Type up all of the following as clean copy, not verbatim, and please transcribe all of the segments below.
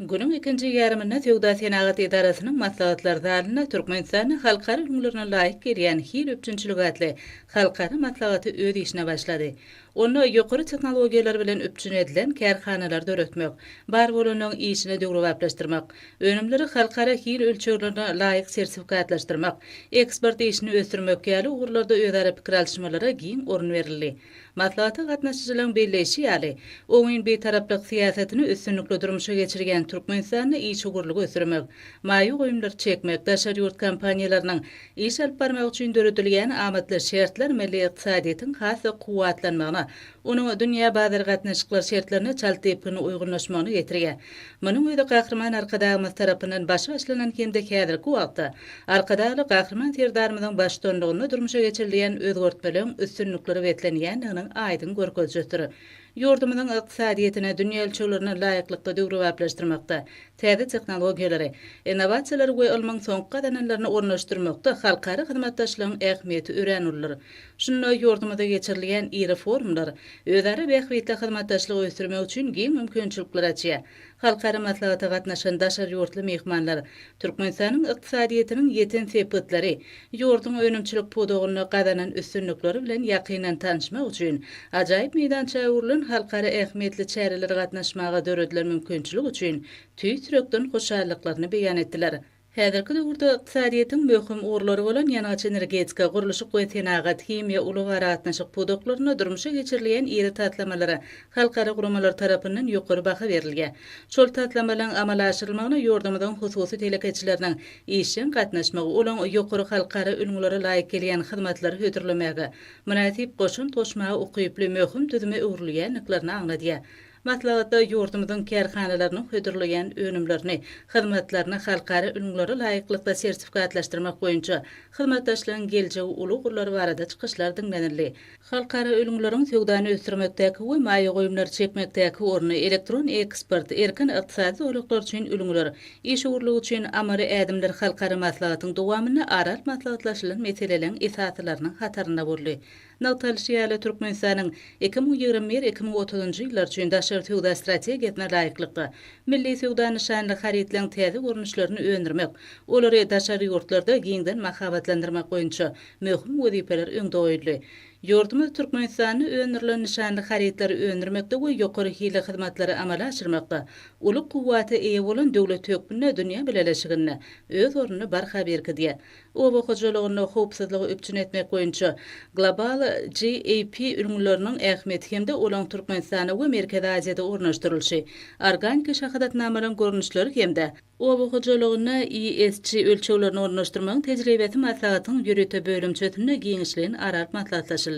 Günün ikinci yarımında Tewda Senagat Edarasının maslahatlar dalına Türkmenistan'ı halkara ünlülerine layık gelýän hil öpçünçülük adlı halkara maslahaty öz işine başlady. Onu ýokary teknologiýalar bilen öpçün edilen kärhanalarda öretmek, bar bolanyň işine döwrüwaplaşdyrmak, önümleri halkara hil ölçeglerine layık sertifikatlaşdyrmak, ekspert işini ösdürmek ýaly ugurlarda özara pikir alşymalara giň orun berildi. Maslahata gatnaşyjylaryň belleşi ýaly oňun betaraplyk siýasatini üstünlikle durmuşa geçirgen Türkmenistan'ı iş ugurlugy ösürmek, maýy goýumlar çekmek, daşary ýurt kompaniýalarynyň iş alyp barmak üçin döredilýän amatly şertler milli ykdysadyýetyň hasy kuwatlanmagyna, onuň dünýä bazar gatnaşyklar şertlerine çaltypyny uýgunlaşmagyna getirýär. Munyň öýde gahrman arkadagymyz tarapyndan başa başlanan hemde häzirki wagtda arkadagy gahrman terdarymyzyň başdonlugyna durmuşa geçirilýän özgertmeleň üstünlikleri betlenýändiginiň aýdyn görkezjötür. Ýurdumyzyň ykdysadyýetine, dünýä ölçeglerine laýyklykda döwrüwaplaşdyrmakda, täze teknologiýalary, innowasiýalary we ilmiň soňky gadanlaryny ornaşdyrmakda halkara hyzmatdaşlygyň ähmiýeti öýrenilýär. Şunda ýurdumyzda geçirilýän iri forumlar özara bähwetli hyzmatdaşlygy ösdürmek üçin giň mümkinçilikler açýar. Halkara maslahata gatnaşan daşary ýurtly mehmanlar Türkmenistanyň ykdysadyýetiniň ýeten sepetleri, ýurdun önümçilik podogyny gadanan üstünlikleri bilen ýakynan tanışmak üçin ajaýyp meýdança urulan halkara ähmiýetli çäreler gatnaşmaga döredilen mümkinçilik üçin tüýtürekden hoşallyklaryny beýan etdiler. Häzirki döwürde ykdysadyýetyň möhüm urlary bolan ýanaç energetika, guruluş we senagat, himiýa, ulugary gatnaşyk podoklarına durmuşa geçirilýän iri tatlamalary halkara guramalar tarapyndan ýokary baha berilýär. Şol tatlamalaryň amala aşyrylmagyna ýurdumyzyň hususy telekeçiläriniň işin gatnaşmagy, olaň ýokary halkara ünlülere laýyk gelýän hyzmatlary hödürlemegi, münasip goşun toşmagy ukyply möhüm düzüme öwrilýänliklaryny aňladýar. Maslahatda ýurdumyzyň kärhanalarynyň hödürleýän önümlerini, hyzmatlaryny halkara ünlülere laýyklykda sertifikatlaşdyrmak boýunça hyzmatdaşlygyň geljegi ulugurlary barada çykyşlar diňlenildi. Halkara ünlüleriň söwdany ösdürmekdäki we maýy goýumlar çekmekdäki orny elektron ekspert, erkin ykdysady oluklar üçin ünlüler, iş ugurlugy üçin amary ädimler halkara maslahatyň dowamyny aral maslahatlaşylan meseleleň esaslarının hatarynda boldy. Nawtalşyýaly Türkmenistanyň 2021-2030-njy ýyllar üçin daşary töwda strategiýasyna laýyklykda milli töwda nişanly haritlaryň täze görnüşlerini öňdirmek, olary daşary ýurtlarda giňden mahabatlandyrmak boýunça möhüm wezipeler öňde goýuldy. Ýurdumyz Türkmenistany öňdirilen nişanly haritlary öňdirmekde we ýokary hili hyzmatlary amala aşyrmakda, uluk kuwwaty eýe bolan döwlet hökmüne dünýä bileleşigine öz ornuny barhaba berdi. Oba hojalygyny howpsuzlygy öpçün etmek boýunça global GAP ünlüleriniň ähmiýeti hemde olan Türkmenistany we Merkezi Aziýada ornaşdyrylşy, organik şahadatnamalaryň görnüşleri hemde oba hojalygyny ESG ölçeglerini ornaşdyrmagyň tejribesi maslahatyň ýürüte bölümçesine giňişliğin aral maslahatlaşyldy.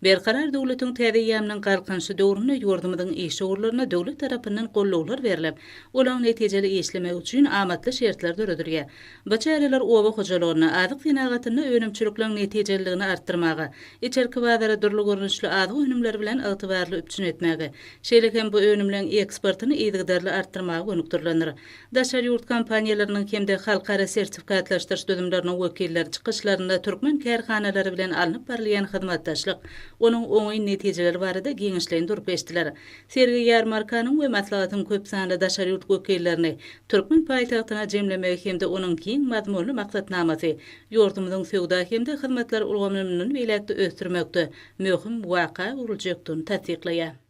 Berkarar döwletiň täze ýamynyň galkynşy döwründe ýurdumyzyň iş ugurlaryna döwlet tarapyndan gollawlar berilip, olaň netijeli işlemek üçin amatly şertler döredilýär. Bu çäreler oba hojalygyny azyk senagatyny önümçilikleň netijeligini artdyrmagy, içerki bazara durly görnüşli azyk önümler bilen ygtybarly öpçün etmegi, şeýle hem bu önümleň eksportyny ýygdarly artdyrmagy önükdirlenir. Daşary ýurt kompaniýalarynyň hemde halkara sertifikatlaşdyryş döwümleriniň wekilleri çykyşlarynda türkmen kärhanalary bilen alınıp barylan hyzmatdaşlyk, onuň oňy netijeleri barada giňişleýin durup eşdiler. Sergi ýarmarkanyň we maslahatyň köp sanly daşary ýurt wekillerini türkmen paýtagtyna jemlemek hemde onuň kiň mazmunly maksatnamasy ýurdumyzyň söwda hemde hyzmatlar ulgamynyny beýlekde ösdürmekde möhüm waka uruljakdygyny tasdiklaýar.